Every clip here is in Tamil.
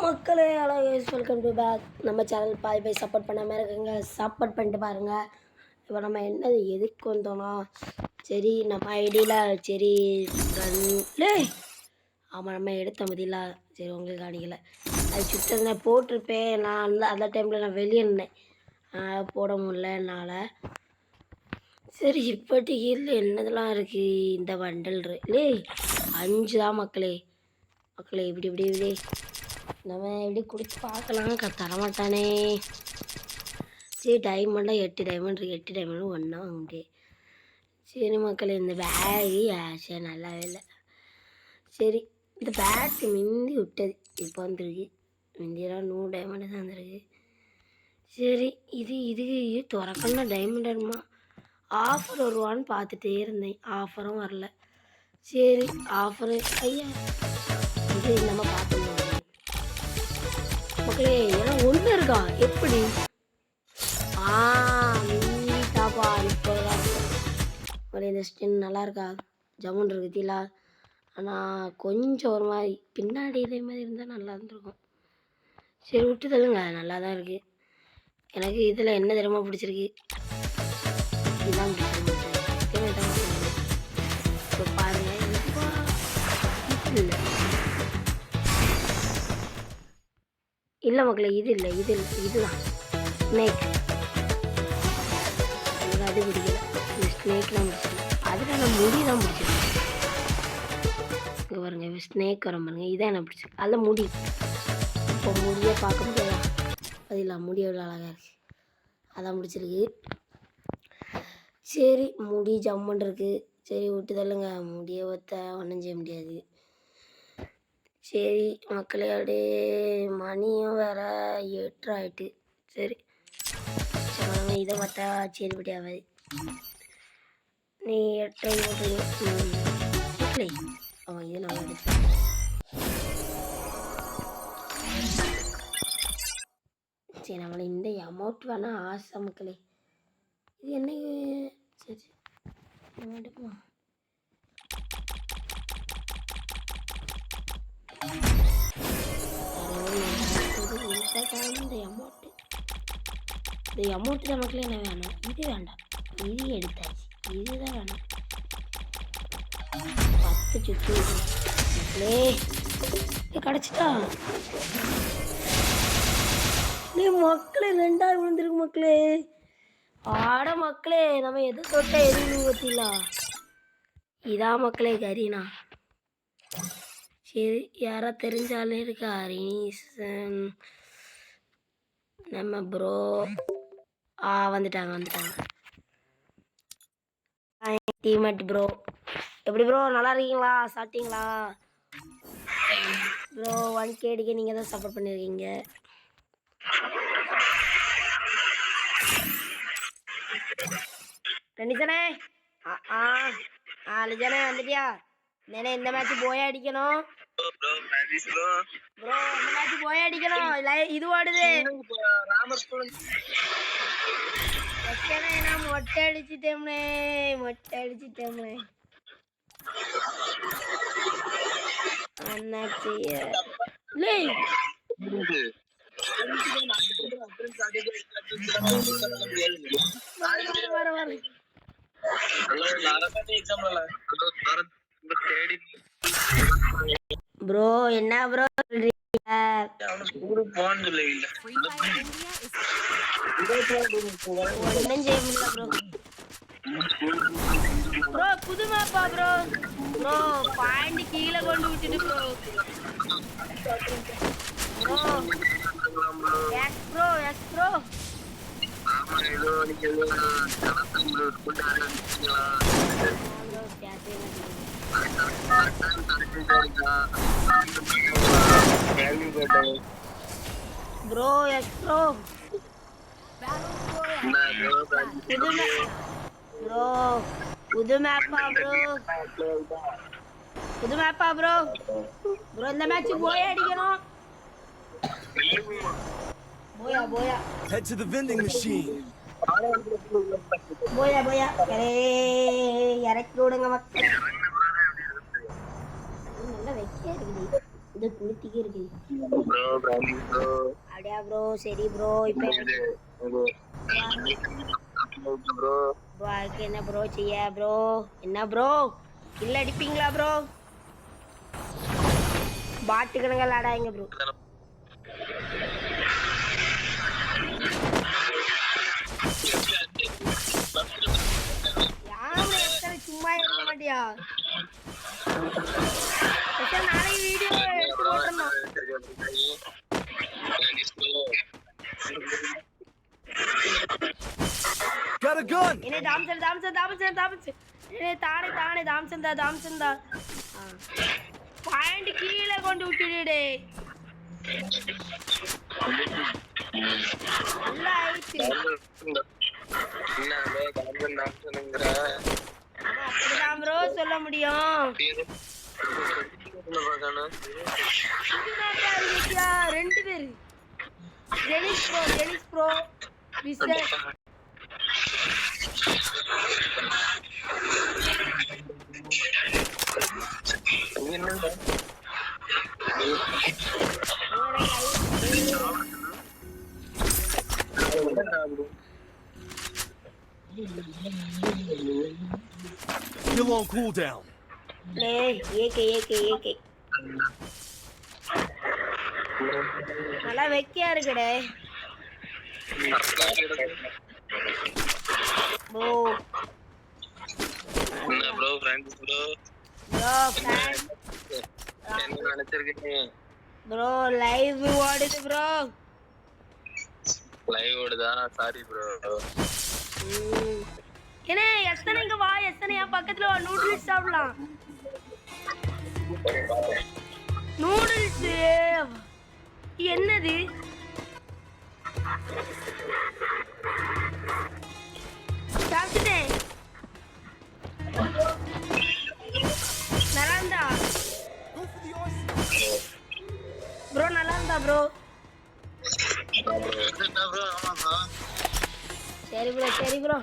மக்களே ஹலோ வெல்கம் டு பேக் நம்ம சேனல் பாய் பாய் சப்போர்ட் பண்ணாமல் இருக்குங்க. சப்போர்ட் பண்ணிட்டு பாருங்கள். இப்போ நம்ம என்னது எதுக்கு வந்தோம்னா, சரி நம்ம ஐடியில் சரி கன்லே ஆமாம் நம்ம எடுத்த மதியில சரி உங்களுக்கு காணிக்கல. அது சுத்தனை போட்டிருப்பேன். நான் அந்த டைமில் நான் வெளியே இருந்தேன், போட முடியல என்னால். சரி இப்போட்டிக்கு இல்லை என்னதெல்லாம் இருக்குது இந்த வண்டல் இல்லை 5 தான் மக்களே. இப்படி இப்படி இப்படி நம்ம எப்படி கொடுத்து பார்க்கலாம், தரமாட்டானே. சரி டைமண்ட்லாம் 8 டைமண்ட் இருக்குது, 8 டைமண்டும் ஒன்றா வாங்க முடியாது. சரி மக்களே இந்த பேகு சரி நல்லாவே இல்லை. சரி இந்த பேட்டு மிந்தி விட்டது இப்போ வந்துருக்கு. மிந்தியெல்லாம் 100 டைமண்டு தான் வந்துருக்கு. சரி இது திறக்கணும் டைமண்ட் வருமா, ஆஃபர் வருவான்னு பார்த்துட்டே இருந்தேன். ஆஃபரும் வரல. சரி ஆஃபரு ஐயா இது நம்ம பார்த்துருந்தோம் மக்களே. ஏன்னா ஒன்று இருக்கா எப்படி மின்னிட்டாப்பா இப்போதான். இந்த ஸ்கின் நல்லா இருக்கா, ஜமுன் இருக்குதீங்களா. ஆனால் கொஞ்சம் ஒரு மாதிரி பின்னாடி இதே மாதிரி இருந்தால் நல்லா இருந்திருக்கும். சரி விட்டு தள்ளுங்க, நல்லா தான் இருக்குது. எனக்கு இதில் என்ன தெரியுமா பிடிச்சிருக்கு, இதுதான் பிடிச்சிருக்கு. இப்போ பாருங்கள் இல்லை இல்லை மக்களே, இது இல்லை இதுதான் ஸ்னேக். எனக்கு அது பிடிக்கல, இந்த ஸ்னேக்லாம் பிடிச்சிருக்கு. அதில் நான் முடி தான் பிடிச்சிருக்கு. இங்கே பாருங்க ஸ்னேக் வர பாருங்க, இதான் எனக்கு பிடிச்சிருக்கு. அதில் முடி இப்போ முடியை பார்க்க முடியாதா, அது இல்லை முடி எவ்வளோ அழகாக இருக்குது, அதான் பிடிச்சிருக்கு. சரி முடி ஜம்முன் இருக்குது. சரி விட்டு தள்ளுங்க, முடியை ஒத்த ஒன்றும் செய்ய முடியாது. சரி மக்களே அப்படியே மணியும் வேறு 8 ஆகிட்டு. சரி சரி இதை பார்த்தா சரிபடி ஆகாது. நீ 8 மக்களே அவன் இது நல்லா இருக்கு. சரி நம்மளை இந்த அமௌண்ட் வேணால் ஆசை மக்களே. இது என்ன சரி எடுப்போம். இந்த அமௌண்ட்டு தான் மக்களே என்ன வேணும். இது வேண்டாம், இது எடுத்தாச்சு, இதுதான் வேணும். 10 சுற்று மக்களே கிடச்சிட்டா. மக்களே 2 விழுந்துருக்கு மக்களே. ஆட மக்களே நம்ம எது தொட்ட எதுவும் ஊற்றிலாம். இதான் மக்களே கரீனா. சரி யாரா தெரிஞ்சாலே இருக்கா ரீசன் நம்ம ப்ரோ வந்துட்டாங்க டீமேட் ப்ரோ. எப்படி ப்ரோ நல்லா இருக்கீங்களா, சாப்பிட்டீங்களா ப்ரோ? 1K அடிக்க நீங்கள் தான் சப்போர்ட் பண்ணியிருக்கீங்க. ரெண்டிசனே லிஜானே வந்துட்டியா? நேனே இந்த மேட்ச் போய் அடிக்கணும் ப்ரோ, இந்த மேட்ச் போய் அடிக்கணும். இது ஓடுது நான் மொட்டை அடிச்சிட்டேம்னே அண்ணாச்சி ப்ரோ என்ன ப்ரோ ஒன்றும் செய்ய முடியல ப்ரோ. புது மேப்பா ப்ரோ பாயிண்ட் கீழே கொண்டு விட்டுட்டு bro yes bro bro yes bro புது மேப்பா ப்ரோ இந்த மேட்ச் போய் அடிக்கணும். போயா head to the vending machine. போயா இறக்கி விடுங்க மக்கள். நல்லா வெக்கையா இருக்குது, இது குளித்திக்கே இருக்குது. அப்படியா ப்ரோ சரி ப்ரோ இப்போ ப்ரோ அதுக்கு என்ன ப்ரோ செய்ய ப்ரோ என்ன ப்ரோ இல்லை அடிப்பீங்களா ப்ரோ பாட்டுக்கணுங்க விளாடாங்க ப்ரோ யாரும் சும்மா இருக்க மாட்டியா நாளைக்கு வீடியோ எடுத்து போட்டுருந்தோம் Got a gun! என்ன தாம்சன் தானே தாம்சன் தான் பாயிண்ட் கீழே கொண்டு விட்டுடுடே நல்லா ஆயிடுச்சு அப்படிதான் ப்ரோ சொல்ல முடியும் ரெண்டு பேரு Denis bro Vishesh Still on cooldown. AK நல்லா வெக்கியா இருக்குடே ப்ரோ என்ன ப்ரோ ஃப்ரெண்ட்ஸ் ப்ரோ என்ன நினைச்சிருக்கீங்க ப்ரோ லைவ் ஓடுது ப்ரோ லைவ் ஓடுதா சாரி ப்ரோ என்ன எத்தனைங்க வா எத்தனையா பக்கத்துல வா நூடுல்ஸ் சாப்பிடலாம் நூடுல்ஸ் என்னது சாப்பிட்டேன் நல்லா இருந்தா ப்ரோ நல்லா இருந்தா ப்ரோ சரி ப்ரோ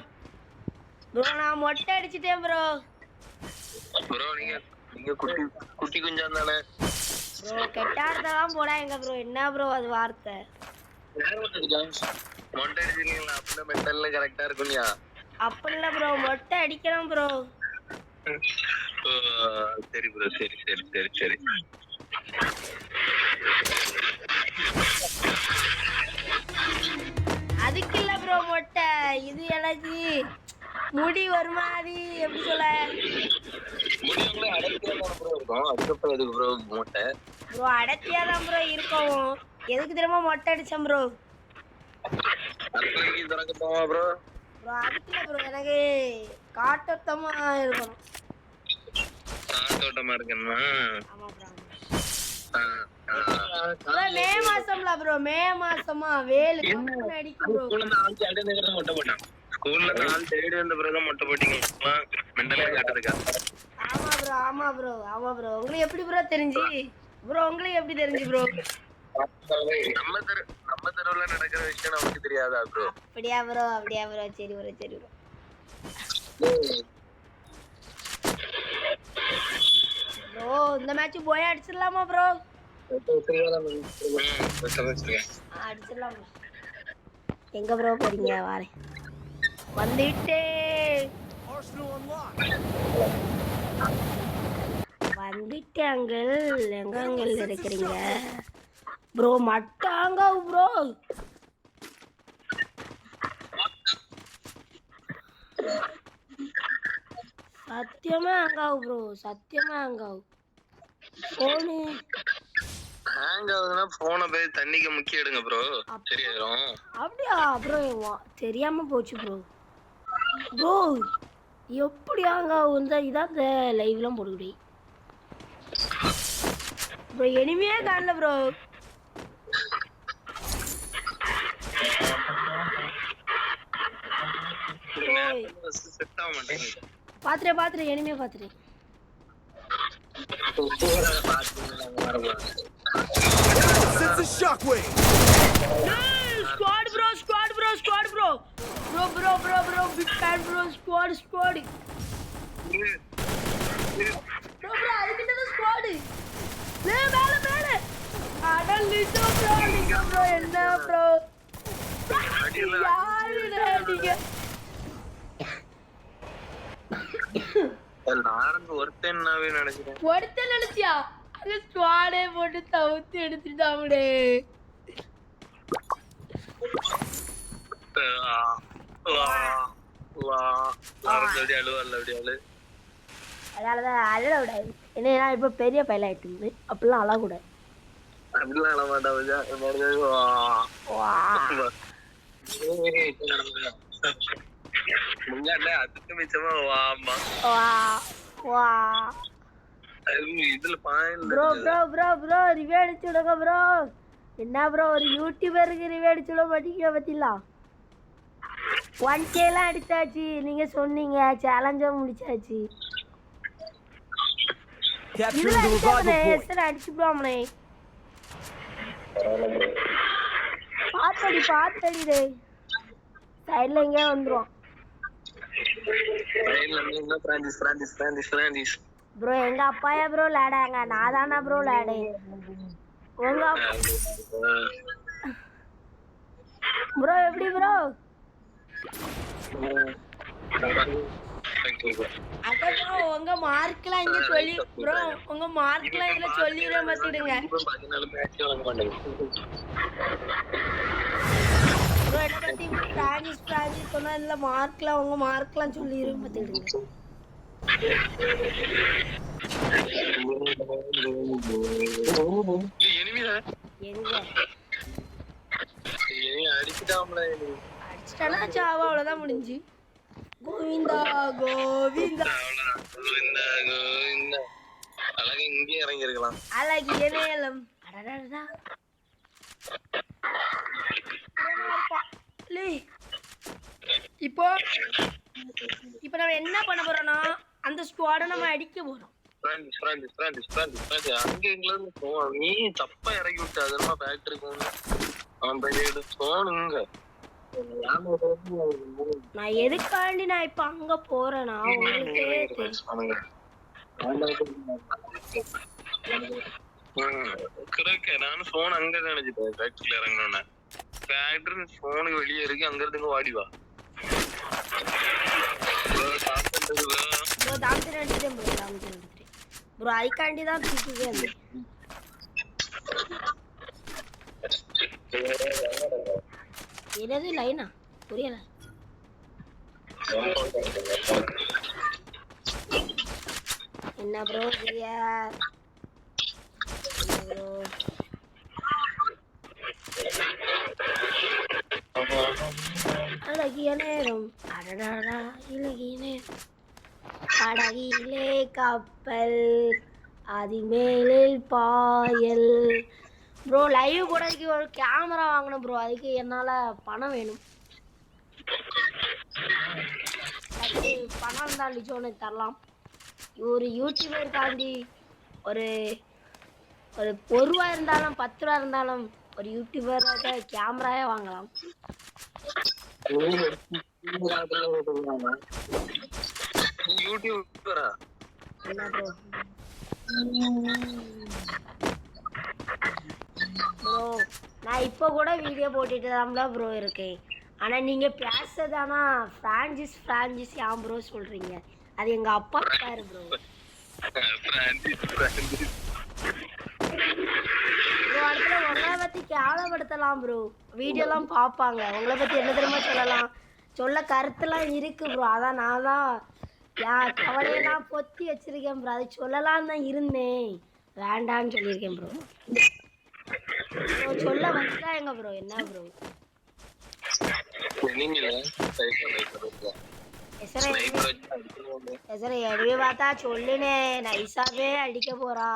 ப்ரோ நான் மொட்டை அடிச்சிட்டேன் ப்ரோ நீங்க குட்டி குஞ்சா தானே ப்ரோ கெட்டார்தான் போடா எங்க ப்ரோ என்ன ப்ரோ அது வார்த்தை மொட்டை அடிச்சிருக்கீங்களா அப்படின்னா மெட்டல்ல கரெக்டா இருக்கும்யா அப்படி இல்ல ப்ரோ மொட்டை அடிக்கணும் ப்ரோ சரி ப்ரோ சரி அதுக்கு இல்ல ப்ரோ மொட்டை இது எனக்கு முடி ஒரு மாதிரி எப்படி சொல்ல ப்ரோ அடர்த்தியாதான் ப்ரோ இருக்கும் எதுக்கு திரும்ப மொட்டை அடிச்சேன் ப்ரோ ப்ரோ அதுக்கு இல்ல ப்ரோ எனக்கு காட்டோட்டமா இருக்கணும் காத்தோட்டமா இருக்குன்னா ஆமா ப்ரோ மே மாசம்ல ப்ரோ மே மாசமா வேலு அடிக்கும் ப்ரோ மொட்டை போட்டான் ஸ்கூல்ல நாள் தேடி வந்த பிறகு மொட்டை போட்டீங்க மெண்டலா காட்டுறதுக்கா ஆமா ப்ரோ உங்களுக்கு எப்படி ப்ரோ தெரிஞ்சு ப்ரோ உங்களுக்கு எப்படி தெரிஞ்சு ப்ரோ நம்ம தெருவுல நடக்கிற விஷயம் நமக்கு தெரியாதா ப்ரோ அப்படியா ப்ரோ சரி ப்ரோ ப்ரோ இந்த மேட்ச் போய் அடிச்சிடலாமா ப்ரோ அடிச்சிடலாம் எங்க ப்ரோ போறீங்க வாரேன் வந்துட்டே அங்கிள் எங்க அங்கிள் இருக்கிறீங்க ப்ரோ மட்டாங்க ப்ரோ சத்தியமா ஹேங்காவு ப்ரோ போனு ஹேங் ஆகுதுன்னா போனை போய் தண்ணிக்கு முக்கி எடுங்க ப்ரோ சரியாயிரும் அப்படியா ப்ரோ தெரியாம போச்சு ப்ரோ எப்படி ஹேங் ஆகும் இதான் இந்த லைவ்லாம் போடுகிறே ப்ரோ எனிமையே காணல ப்ரோ பாத்துறேன் எனிமையே பாத்துறேன் Sends a shockwave. Squad bro. Big fan bro. Squad. Bro, அதுக்கிட்ட squad. மேல. அட லிசோ ப்ரோ என்ன ப்ரோ யாருடா நீங்க நாரங்க ஒருத்தன்னாவே நினைக்கிறேன். ஒருத்தன் நினைச்சியா அது ஸ்குவாடே போட்டு தவுத்து எடுத்துட்டாங்களே. அதனாலதான் அழ விடாது. ஏன்னா இப்ப பெரிய பையன் ஆயிட்டு அப்படிலாம் அழக்கூடாது. அப்படிலாம் அழ மாட்டா. முன்னாடி அதுக்கு மிச்சமா வாமா இதுல ப்ரோ ரிவ்யூ அடிச்சு விடுங்க ப்ரோ. என்ன ப்ரோ ஒரு யூடியூபருக்கு ரிவ்யூ அடிச்சு விட மாட்டீங்க பத்திலா. 1K எல்லாம் அடிச்சாச்சு. நீங்க சொன்னீங்க சேலஞ்சும் முடிச்சாச்சு. Capturing the revival point. அடிச்சுடாமனே பாத்தடி டே சைடுல எங்க வந்துரும் ப்ரோ. எங்க அப்பாயா ப்ரோ லேடாங்க, நான் தானா ப்ரோ லேடு. உங்க ப்ரோ எப்படி ப்ரோ? அட ப்ரோ உங்க மார்க்லாம் இங்க சொல்லி ப்ரோ, உங்க மார்க்லாம் இதுல சொல்லிட மாத்திடுங்க ப்ரோ. என்ன பத்தி பிரான்சிஸ் சொன்னா இதுல மார்க்லாம் உங்க மார்க்லாம் சொல்லிட மாத்திடுங்க. அடிச்சிட்டானா சாவா அவ்வளவுதான் முடிஞ்சு. கோவிந்தா கோவிந்தா அழகா இங்கே இறங்கி இருக்கலாம். அழகிய நேலம். அடடடா இப்போ நம்ம என்ன பண்ண போறோம்னா அந்த ஸ்குவாட நம்ம அடிக்க போறோம். அங்க எங்களுக்கு நீ தப்பா இறக்கி விட்டு அதெல்லாம் ஃபேக்டரி போனுங்க. நான் எதுக்காண்டி நான் இப்ப அங்க போறேன்னா உங்களுக்கே தெரியும். நானும் போன் அங்க நினைச்சிட்டேன். ஃபேக்டரியில இறங்கணும்னு ஃபேக்டரி போனுக்கு வெளியே இருக்கு. அங்க இருந்து வாடிவா ப்ரோ. அதுக்காண்டி தான் தூக்கிட்டே இருந்தேன். என்னது லைனா புரியல. என்ன ப்ரோ அழகிய நேரம். அடடா இலகிய நேரம். படகிலே கப்பல் அதிமேலில் பாயல். ப்ரோ லைவ் போடுறதுக்கு ஒரு கேமரா வாங்கணும் ப்ரோ. அதுக்கு என்னால பணம் வேணும். அது பணம் தான் லிஜோன்னு தரலாம். ஒரு யூடியூபர் தாண்டி ஒரு ரூபா இருந்தாலும் 10 ரூபா இருந்தாலும் ஒரு யூடியூபராக கேமராவே வாங்கலாம். என்ன ப்ரோ ப்ரோ நான் இப்போ கூட வீடியோ போட்டுட்டு தான் ப்ரோ இருக்கேன். ஆனால் நீங்கள் பேசுறதானா ஃப்ரான்சிஸ் ஏன் ப்ரோ சொல்கிறீங்க? அது எங்கள் அப்பா பாரு ப்ரோ. ப்ரோ அடுத்த உங்களை பற்றி கேவலப்படுத்தலாம் ப்ரோ. வீடியோலாம் பார்ப்பாங்க. உங்களை பற்றி என்ன தெரியுமா சொல்லலாம், சொல்ல கருத்துலாம் இருக்குது ப்ரோ. அதான் நான் தான் கவலையெல்லாம் பொத்தி வச்சிருக்கேன் ப்ரோ. அது சொல்லலான்னு தான் இருந்தேன், வேண்டான்னு சொல்லியிருக்கேன் ப்ரோ. சொல்ல வந்துட்டா எங்க ப்ரோ? என்ன ப்ரோ எதுவே பார்த்தா சொல்லுனே நைசாவே அடிக்க போறா.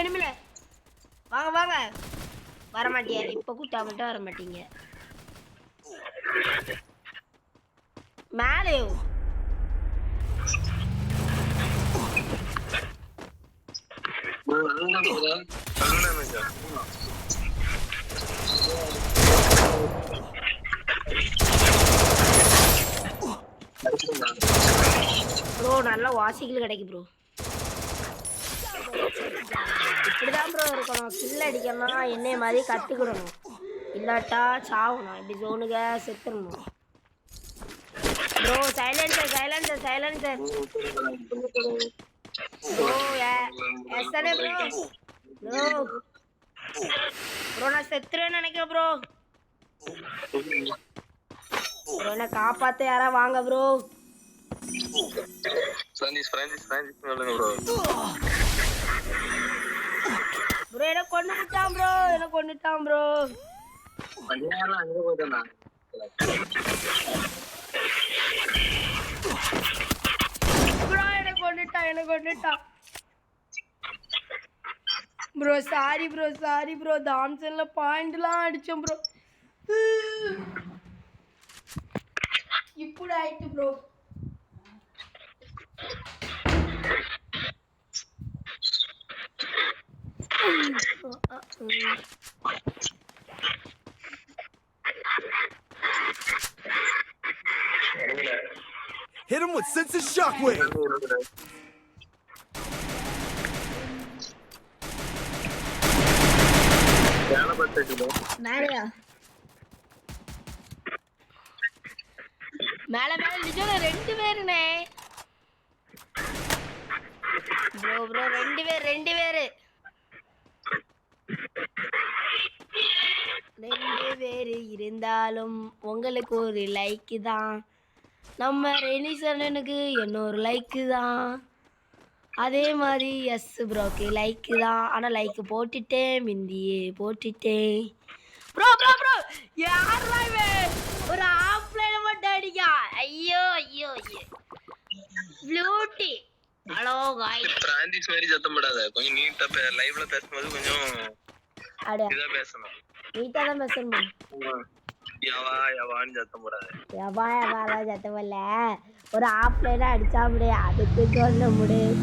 எனிமில வாங்க வர மாட்டியா? இப்ப கூட்டா மட்டும் வர மாட்டீங்க. மேலே ப்ரோ நல்லா வாசிகள் கிடைக்கு ப்ரோ. இருக்கணும், கில் அடிக்கணும், என்னைய மாதிரி கற்றுக்கிடணும். இல்லாட்டா சாகணும், இப்படி ஜோனுக செத்துடணும். Bro silencer silencer silencer bro எஸ்தானே ப்ரோ ப்ரோ ப்ரோ நான் செத்துறேன்னு நினைக்கிறேன் ப்ரோ. ப்ரோ என்ன காப்பாற்ற யாரா வாங்க ப்ரோ. ப்ரோ என்ன கொண்டுட்டான் ப்ரோ, என்ன கொண்டுட்டான் ப்ரோ. ப்ரோ என்ன கொண்டுட்டான், என்ன கொண்டுட்டான் ப்ரோ. சாரி ப்ரோ தாம்சன்ல பாயிண்ட்லாம் அடிச்சோம் ப்ரோ. இப்படி ஆயிட்டு bro. Hit him with sense of shockwave. மேலையா மேல மேல நிஜம் 2 பேருனே ப்ரோ ப்ரோ 2 பேர் 2 பேர் இருந்தாலும் உங்களுக்கு ஒரு லைக் தான். நம்ம ரெனிசனுக்கு இன்னொரு லைக்கு தான். அதே மாதிரி எஸ் ப்ரோக்கு லைக்கு தான். ஆனால் லைக் போட்டுட்டேன், மிந்தியே போட்டுட்டேன் ப்ரோ ப்ரோ ப்ரோ. யாரா இவன் ஒரு ஆஃப்லைன் மட்டும் அடிக்கா. ஐயோ ஐயோ ஐயோ ப்ளூட்டி. ஹலோ गाइस பிரான்சிஸ் மாதிரி சத்தம் போடாத, கொஞ்சம் நீட்டா லைவ்ல பேசும்போது கொஞ்சம் இதா பேசணும். நீட்டா தான் பேசணும். யவா யவான்னு சத்தம் போடாத. யவா யவாலாம் சத்தம் இல்ல, ஒரு ஆஃப்லைனா அடிச்சா முடியே அதுக்கு சொல்ல முடியும்.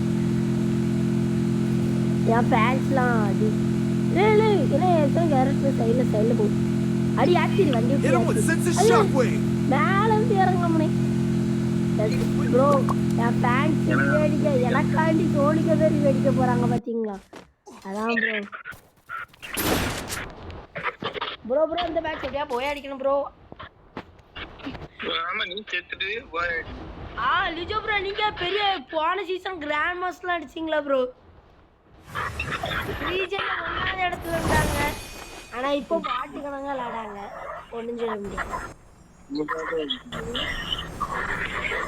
என் ஃபேன்ஸ்லாம் அடி இல்லை இல்லை எத்தனை கேரக்டர் சைடில் போ அடி ஆக்சிடி வண்டி மேலே இருந்து இறங்கணும்னே ப்ரோ. என் ஃபேன்ஸ் ரிவேடிக்க எனக்காண்டி சோனிக்க பேர் ரிவேடிக்க போகிறாங்க பார்த்தீங்களா, அதான் ப்ரோ. ப்ரோ இந்த மேட்ச் எப்படியா போய் அடிக்கணும் ப்ரோ. ஆமா நீ செத்துட்டு போய் லிஜோ ப்ரோ நீங்க பெரிய போன சீசன் கிராண்ட் மாஸ்டர்லாம் அடிச்சிங்களா ப்ரோ. ரீஜன்ல 1வது இடத்துல இருந்தாங்க, ஆனா இப்போ பாட்டு கணங்க விளையாடாங்க. ஒன்றும் சொல்ல முடியாது.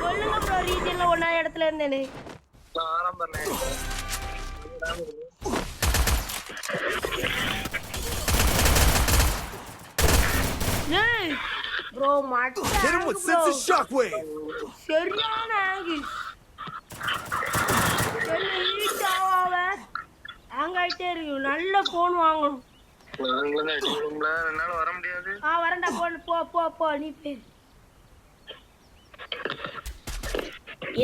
சொல்லுங்க ப்ரோ, ரீஜன்ல 1வது இடத்துல இருந்தேன்னு. ப்ரோ மாட்டேன் சரியான ஆங்கிள் ஆங்கிட்டே இருக்கு. நல்ல போன் வாங்கணும். வர முடியாது. வரண்டா போன் போ போ போ நீ பே.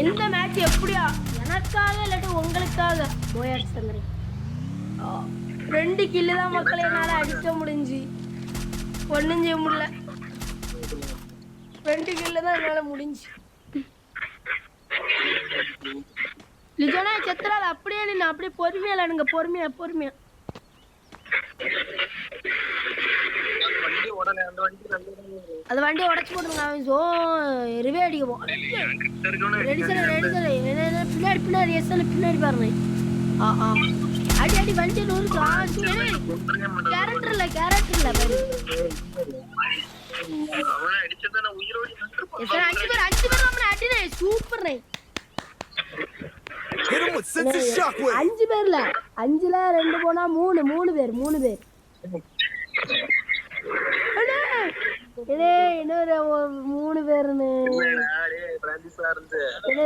எந்த மேட்ச் எப்படியா எனக்காக இல்லாட்டி உங்களுக்காக போயாச்சு சந்திரன். 2 கில்லு தான் மக்கள் என்னால அடிக்க முடிஞ்சு, ஒன்றும் செய்ய முடியல. 2 கில்லு தான் என்னால முடிஞ்சு. லிஜோனா செத்துறாது அப்படியே நின்று அப்படியே பொறுமையா இல்லைனுங்க, பொறுமையா பொறுமையா. அது வண்டி உடச்சு போட்டுருங்க. அவன் ரிவே அடிக்க போ. பின்னாடி பின்னாடி எஸ்எல் பின்னாடி பாருங்க. அடி அடி வண்டி நூறு கேரக்டர் இல்லை பாரு. 5 பேர் அடினே சூப்பர். 5 பேர்ல 5ல 2 போனா 3 பேர். இன்னொரு 3 பேருன்னு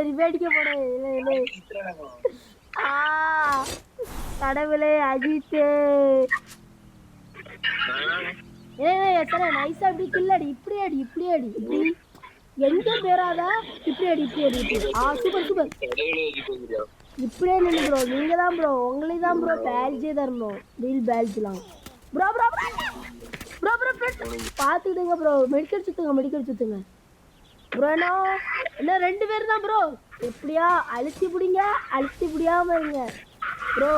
ரிவேடிக்க போனேன். கடவுளே அஜித்து நைஸா இப்படி கில்லடி, இப்படி அடி இப்படி எங்க பேராதா இப்படி அடி. சூப்பர் இப்படியே நின்று ப்ரோ. நீங்க தான் ப்ரோ, உங்களுக்கு தான் ப்ரோ பேல்ஜே தரணும். ரீல் பேல்ஜ்லாம் ப்ரோ பார்த்துக்கிடுங்க ப்ரோ. மெடிக்கல் சுத்துங்க ப்ரோ. என்ன 2 பேர் தான் ப்ரோ. எப்படியா அழுத்தி பிடிங்க, அழுத்தி பிடியாம இருங்க ப்ரோ.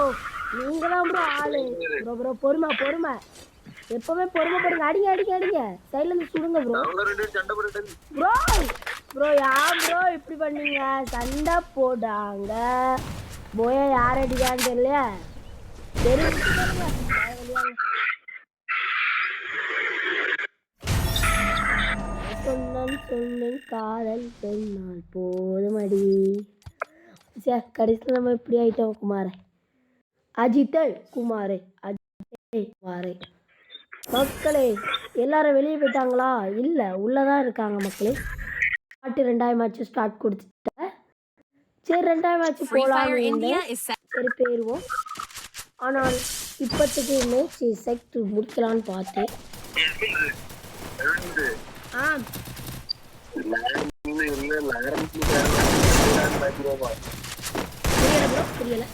நீங்க தான் ப்ரோ ஆளு. ப்ரோ ப்ரோ பொறுமை பொறுமை, எப்பவுமே பொறுமை பாருங்க. அடிங்க அடிங்க அடிங்க, சைடுல இருந்து சுடுங்க ப்ரோ. ப்ரோ ப்ரோ யார் ப்ரோ இப்படி பண்ணீங்க? சண்டை போடாங்க போய யார் அடிக்கான்னு தெரியல. சரி சொன்னேன் சொன்னேன் காதல் சொன்னால் போதும் அடி. சே கடைசியில் நம்ம இப்படி ஆயிட்டோம். குமாரே அஜித்தை குமாரே அஜித்தை குமாரே. மக்களே எல்லாரும் வெளியே போயிட்டாங்களா? இல்லை உள்ளதான் இருக்காங்க மக்களே. பாட்டு 2ஆம் மேட்ச் ஸ்டார்ட் கொடுத்துட்டேன். சரி 2ஆம் மேட்ச் போகலாம். சரி போயிடுவோம். ஆனால் இப்போதைக்கு மேட்ச் செக்ட் முடிக்கலான்னு பார்த்தேன். ஆ புரியல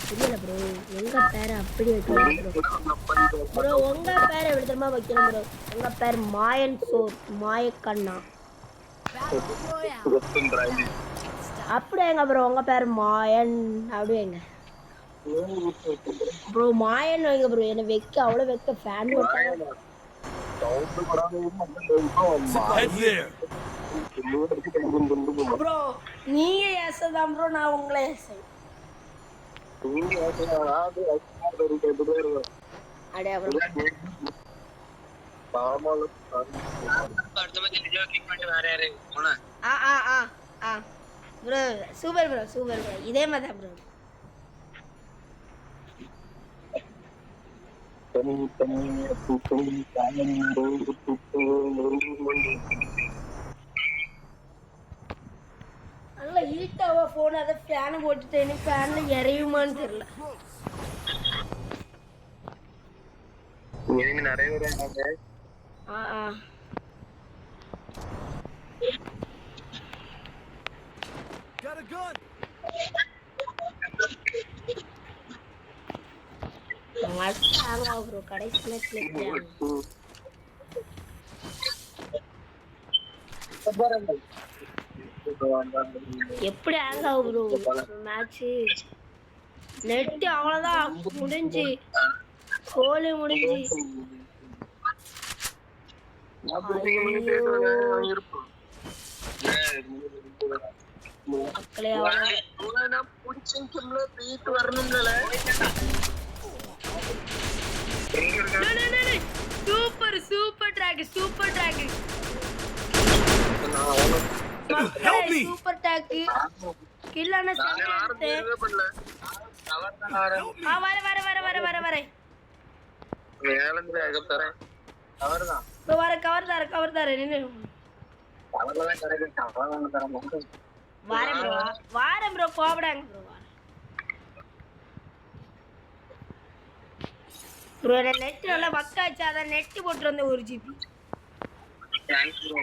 புரியல ப்ரோ. உங்க பேரை அப்படி வைக்கணும் ப்ரோ. உங்க பேரை எப்படி தெரியுமா வைக்கணும் ப்ரோ? உங்க பேர் மாயன் சோர் மாயக்கண்ணா அப்படியேங்க ப்ரோ. உங்க பேர் மாயன் அப்படியேங்க ப்ரோ. மாயன் வைங்க ப்ரோ. என்ன வைக்க அவ்வளோ வைக்க ஃபேன் போட்டாங்க. ப்ரோ நீங்க ஏசதான் ப்ரோ, நான் உங்களை ஏசை. அடே bro bro super bro super bro. இதே மாதிரி தான் ப்ரோ. நல்லா ஹீட்டாவா ஃபோன், அதை ஃபேனை போட்டுட்டேன்னு ஃபேன்ல இறையுமான்னு தெரியல. நிறைய பேர் Got a gun. ப்ரோ கடைசி மேட்ச்ல எப்படி ஹேங் ஆகும் ப்ரோ மேட்ச்? நெட் அவ்வளோதான் முடிஞ்சு, கோலி முடிஞ்சு. மக்களே super super track super track super track கில்லான செஞ்சு. வர வர வர வர வர வர வர கவர் தார கவர் தார நின்னு வாரம் ப்ரோ கோபடாங்க ப்ரோ. ப்ரோ நெட் நல்லா பக்காச்சு. அதான் நெட் போட்டு வந்த 1 GB. Thanks bro.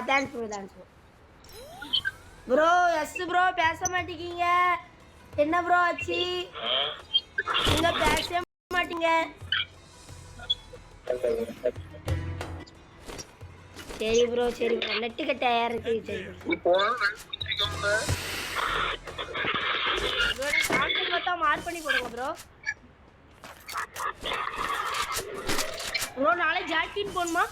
Thanks bro thanks bro. Bro yes bro பேச மாட்டீங்க, என்ன ப்ரோ ஆச்சு? நீங்க பேச மாட்டீங்க. சரி ப்ரோ சரி ப்ரோ. நெட்டு கட்ட யாருக்கு? சரி பார்த்தா மார்க் பண்ணி போடுங்க ப்ரோ. ப்ரோ நாளை ஜாக்கின் போணுமா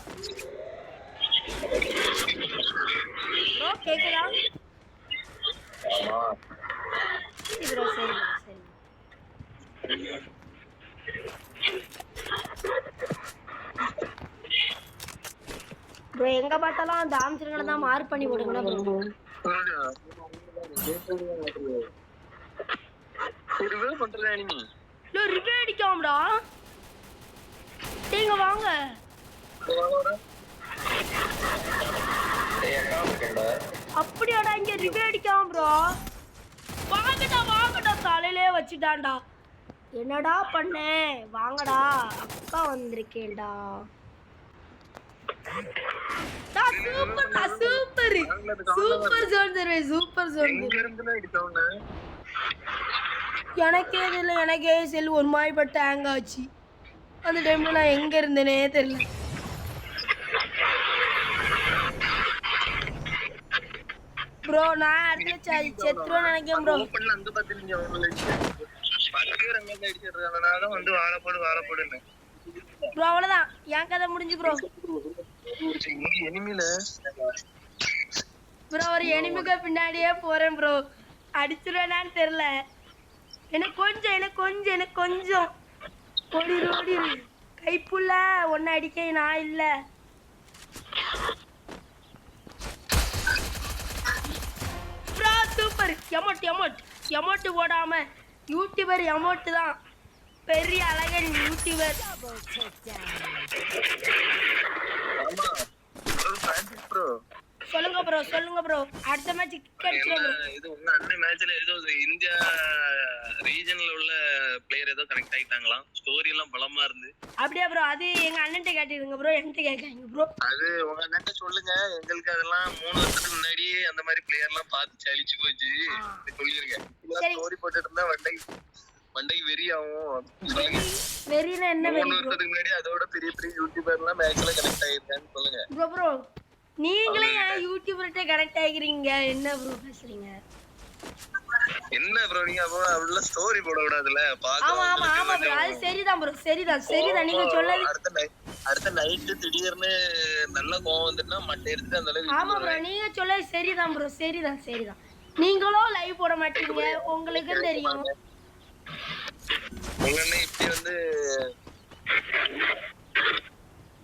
ப்ரோ? கேக்குதா? சரி ப்ரோ சரி ப்ரோ சரி. ப்ரோ எங்க பார்த்தாலும் அந்த ஆம்சங்களை தான் மார்க் பண்ணி போடுங்கண்ணா ப்ரோ. ரிவே அடிக்காமடா நீங்க வாங்க. அப்படியாடா இங்க ரிவே அடிக்காம ப்ரோ. வாங்கடா வாங்கடா, தலையிலே வச்சுட்டான்டா. என்னடா பண்ண? வாங்கடா அக்கா வந்திருக்கேன்டா. Super super super zone survey super zone. எனக்கே தெரியல, எனக்கே செல் ஒரு மாய்பட்ட ஹேங் ஆச்சு. அந்த டைம்ல நான் எங்க இருந்தேனே தெரியல. ப்ரோ நான் அதுல செத்துருவேன் நினைக்கிறேன் ப்ரோ. ஓப்பன்ல அங்க பாத்துறீங்க அவங்கள 10 பேர் அங்க அடிச்சிடுறாங்க. வந்து வாழப்போடுன்னு ப்ரோ அவ்வளவுதான் என் கதை முடிஞ்சு ப்ரோ. இங்க எனிமில ப்ரோ ஒரு எனிமிக்கு பின்னாடியே போறேன் ப்ரோ. அடிச்சிருவேனான்னு தெரியல. எனக்கு கொஞ்சம் ஓடிரு கைப்புள்ள ஒன்னு அடிக்க நான் இல்ல. ப்ரோ சூப்பர் எமோட் போடாம யூடியூபர் எமோட் தான் பெரிய அழகன் யூடியூபர். ஆமா ப்ரோ சொல்லுங்க ப்ரோ அடுத்த மேட்ச் கிக் அடிச்சிரோம் ப்ரோ. இது உங்க அண்ணன் மேட்ச்ல ஏதோ இந்தியா ரீஜன்ல உள்ள பிளேயர் ஏதோ கனெக்ட் ஆயிட்டாங்களாம். ஸ்டோரி எல்லாம் பலமா இருந்து. அப்படியே ப்ரோ அது எங்க அண்ணன்ட்ட கேட்டிருங்க ப்ரோ. என்கிட்ட கேட்காதீங்க ப்ரோ. அது உங்க அண்ணன்ட்ட சொல்லுங்க. எங்களுக்கு அதெல்லாம் 3 வருஷத்துக்கு முன்னாடியே அந்த மாதிரி பிளேயர் எல்லாம் பார்த்து சலிச்சு போச்சு சொல்லிருங்க. ஸ்டோரி போட்டுட்டு இருந்தா மண்டைக்கு வெறி ஆகும் சொல்லுங்க. வெறினா என்ன வெறி 3 வருஷத்துக்கு முன்னாடி அதோட பெரிய யூடியூபர் எல்லாம் மேட்ச்ல கனெக்ட் ஆயிருக்கான்னு சொல்லுங்க. ப்ரோ நீங்களே ஏன் யூடியூபர்ட்ட கனெக்ட் ஆகிக்கிறீங்க? என்ன ப்ரோ பேசுறீங்க? என்ன ப்ரோ நீங்க அவ்வளவு ஸ்டோரி போட கூடாதுல. ஆமா ப்ரோ அது சரிதான் நீங்க சொல்லது. அடுத்த நைட் திடீர்னு நல்ல கோவம் வந்துட்டா மட்டை எடுத்து அந்த அளவுக்கு. ஆமா ப்ரோ நீங்க சொல்லது சரிதான் ப்ரோ. சரிதான் நீங்களும் லைவ் போட மாட்டீங்க உங்களுக்கு தெரியும். உடனே இப்படி வந்து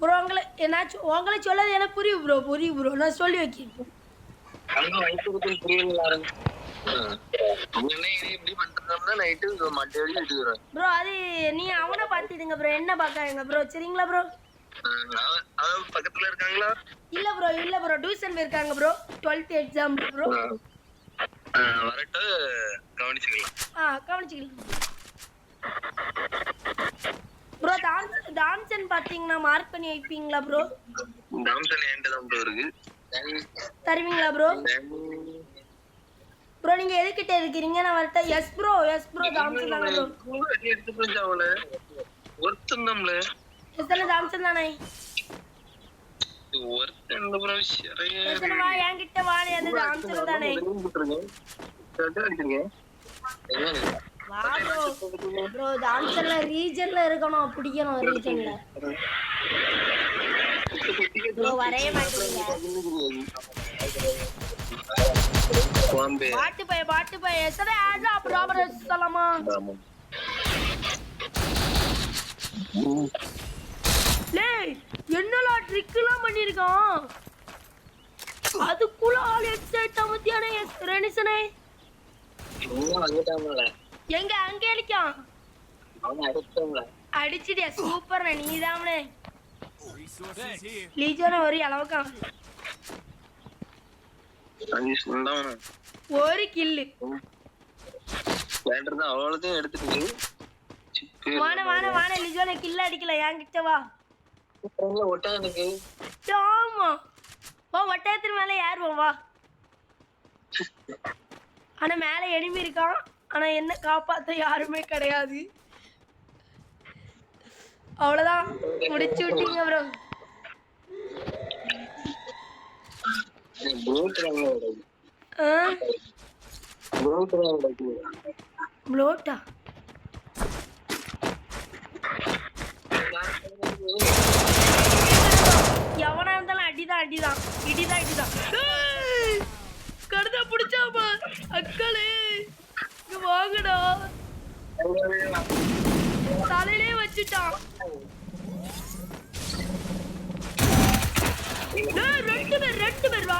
ப்ரோ உங்களை சொல்லது எனக்கு புரியும் ப்ரோ நான் சொல்லி வைக்கிறேன். அங்க வயிற்றுக்கு புரியல இப்படி பண்றோம்னா நைட்டு மட்டை அடி எடுத்துக்கிறேன் ப்ரோ. அது நீ அவனை பாத்துடுங்க ப்ரோ என்ன பாக்காதீங்க ப்ரோ சரிங்களா ப்ரோ? பக்கத்துல இருக்காங்களா? இல்ல ப்ரோ டியூஷன் போயிருக்காங்க ப்ரோ. 12th exam bro. வரட்டு கவனிச்சுக்கலாம். கவனிச்சுக்கலாம் ப்ரோ. டான்சன் பாத்தீங்கன்னா மார்க் பண்ணி வைப்பீங்களா ப்ரோ? டான்சன் என்கிட்ட தான் ப்ரோ இருக்கு. தருவீங்களா ப்ரோ? ப்ரோ நீங்க எதுக்கிட்ட இருக்கீங்க? நான் வரட்ட. எஸ் ப்ரோ டான்சன் தானே ப்ரோ. எடுத்து போஞ்சா அவள ஒருத்தந்தம்ல எத்தனை டான்சன் தானே ஒருத்தந்த ப்ரோ. எத்தனை வா என்கிட்ட வாணி அது டான்சன் தானே. வா ப்ரோ டான்சன்ல ரீஜன்ல இருக்கணும் பிடிக்கணும் ரீஜன்ல. ப்ரோ வரைய மாட்டீங்க. பாட்டு பை எசடா ஆஜா ப்ராபர் சலாமா. லேய் என்னடா ட்ரிக்லாம் பண்ணிருக்கான். அதுக்குள்ள ஆல் எக்ஸைட் ஆமத்தியானே ரெனிசனே. எங்க அங்க அடிக்கான் அடிச்சிட்டியா? சூப்பர் நீதாமனே. லீஜோன ஒரு அளவுக்கு ஒரு கில்லு அவ்வளோதையும் எடுத்துட்டு வான லிஜோன கில்ல அடிக்கல என்கிட்ட வா. ஆமா ஒட்டகத்தின் மேல ஏறுவோம் வா. ஆனா மேல எனிமி இருக்கான். ஆனா என்ன காப்பாத்த யாருமே கிடையாது. அவ்வளவுதான் முடிச்சு விட்டீங்க ப்ரோ. ப்ளோட்டா எவனா இருந்தாலும் இடிதான். கடுதா பிடிச்சாப்பா அக்களே இங்க வாங்கடா. தலையிலே வச்சுட்டான். ரெண்டு பேர் வா.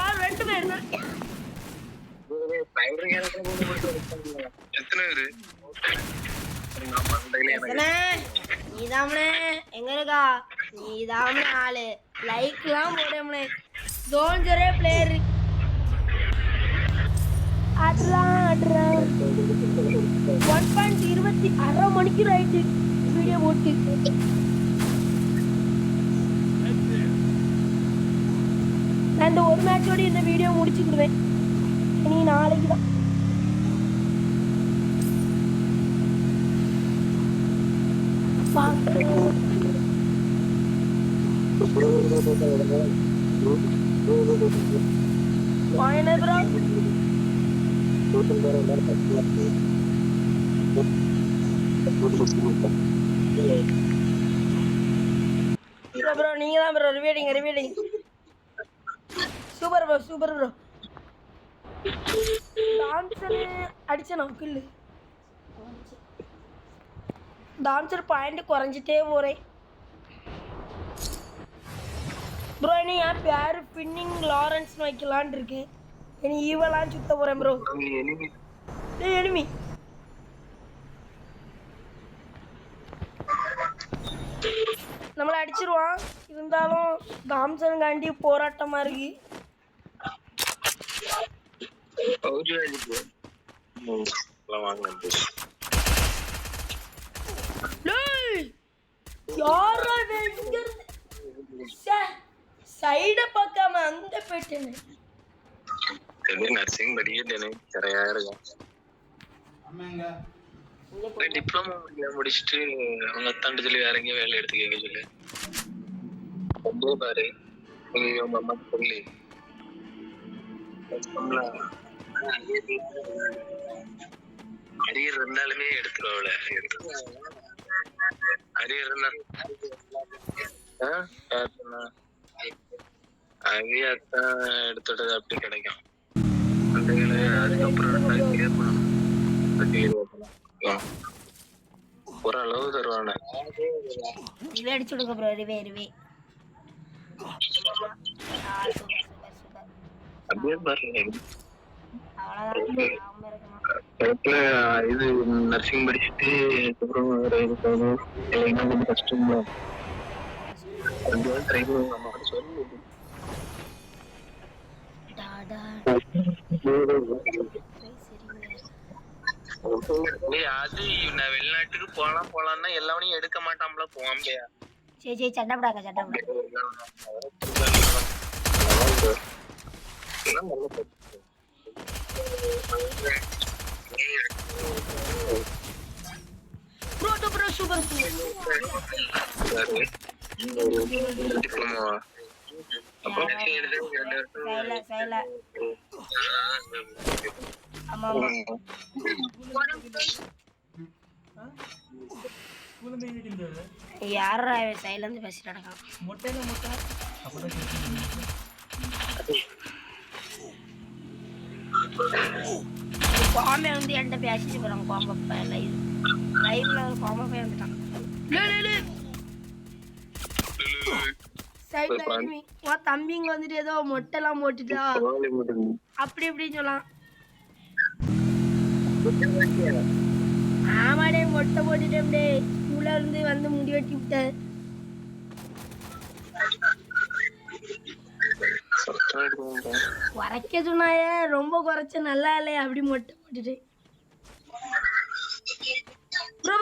நீதாமனே எங்க இருக்கா? நீதாமனே ஆளு லைக்லாம் போடுறே. ஜோன்ஜரே பிளேயர் ஆடுறான் 1.20 அரை மணிக்கு ரைட்டு வீடியோ போட்டு. நான் இந்த ஒரு மேட்சோட இந்த வீடியோ முடிச்சுக்கிடுவேன். இனி நாளைக்கு தான். வாயன ப்ரோ ப்ரோ நீங்க தான் ப்ரோ ரிவைடிங் சூப்பர் ப்ரோ டான்சர் அடிச்சனா கில்லு டான்சர் பாயிண்ட் குறைஞ்சிட்டே போறேன் ப்ரோ நீ என் பேர் பின்னிங் லாரன்ஸ் வைக்கலான் இருக்கேன் இனி ஈவெல்லாம் சுத்த போறேன் ப்ரோ எனிமி நம்மளை அடிச்சிருவான் இருந்தாலும் தாம்சனுக்காண்டி போராட்டமா இருக்கு யாரா சைட பார்க்காம அந்த போயிட்டேன்னு நர்சிங் படிக்கிட்டேனே சரியா இருக்கும் டிப்ளமோ முடிச்சுட்டு அவங்க அத்தாண்டு சொல்லி வேற எங்கேயும் வேலை எடுத்து கேட்க சொல்லு பாரு உங்க அம்மா சொல்லி அரியர் இருந்தாலுமே எடுத்துருவாள் அரியர் அவியாத்தான் எடுத்துட்டது அப்படி கிடைக்கும் அதுக்கப்புறம் ஓரளவு தருவானே இவே அடிச்சு விடுங்க ப்ரோ ரிவே அப்படியே பாருங்க இது நர்சிங் படிச்சுட்டு அதுக்கப்புறம் ரயில் போகணும் இல்லைன்னா கொஞ்சம் கஷ்டம் ட்ரை பண்ணுவாங்க சொல்லு அது நான் வெளிநாட்டுக்கு போலாம்னா எல்லாவனையும் எடுக்க மாட்டான்ல போவாம்பையா சரி சட்டப்படாக்க ப்ரோ சூப்பர் டிப்ளமோவா சைல ஆமா யாரா சைல இருந்து பேசிட்டு நடக்கான் பாம்பே வந்து என்கிட்ட பேசிட்டு போறாங்க பாம்பப்ப லைவ்ல பாம்பப்பே வந்துட்டான் தம்பிங்க வந்துட்டு ஏதோ மொட்டைலாம் போட்டுட்டா அப்படி இப்படின்னு சொல்லலாம் ஆமாடே மொட்டை போட்டுட்டே ஸ்கூல்ல இருந்து வந்து முடி வெட்டி விட்டேன் குறைக்க சொன்னாயே ரொம்ப குறைச்ச நல்லா இல்லையா அப்படி மொட்டை போட்டுட்டு ப்ரோ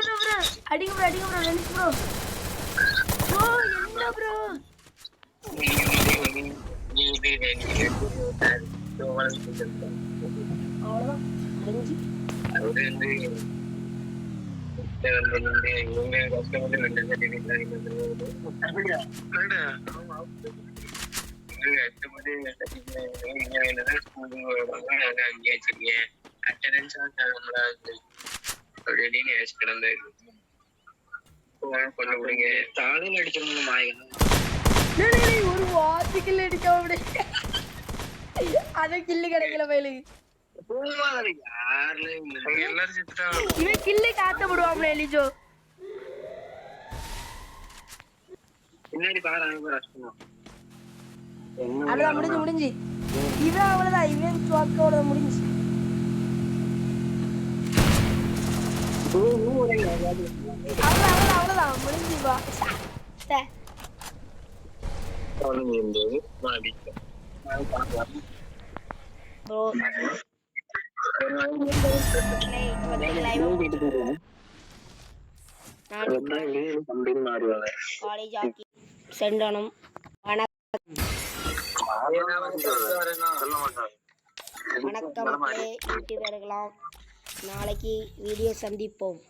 அடிங்க ப்ரோ ரெண்டு ப்ரோ என்ன ப்ரோ ஒரு வாத்துக்குள்ள அடிக்க அத கில்லு கிடைக்கல பயிலுக்கு இவன் கில்லு காத்த விடுவாப்ல எலிஜோ அவ்வளவுதான் முடிஞ்சு இவன் அவ்வளவுதான் இவன் சுவாக்கோட முடிஞ்சு அவ்வளவுதான் முடிஞ்சுப்பா காலேஜ் ஆக்கி சென்றனும் வணக்கம் யூடியூபர்களாம் நாளைக்கு வீடியோ சந்திப்போம்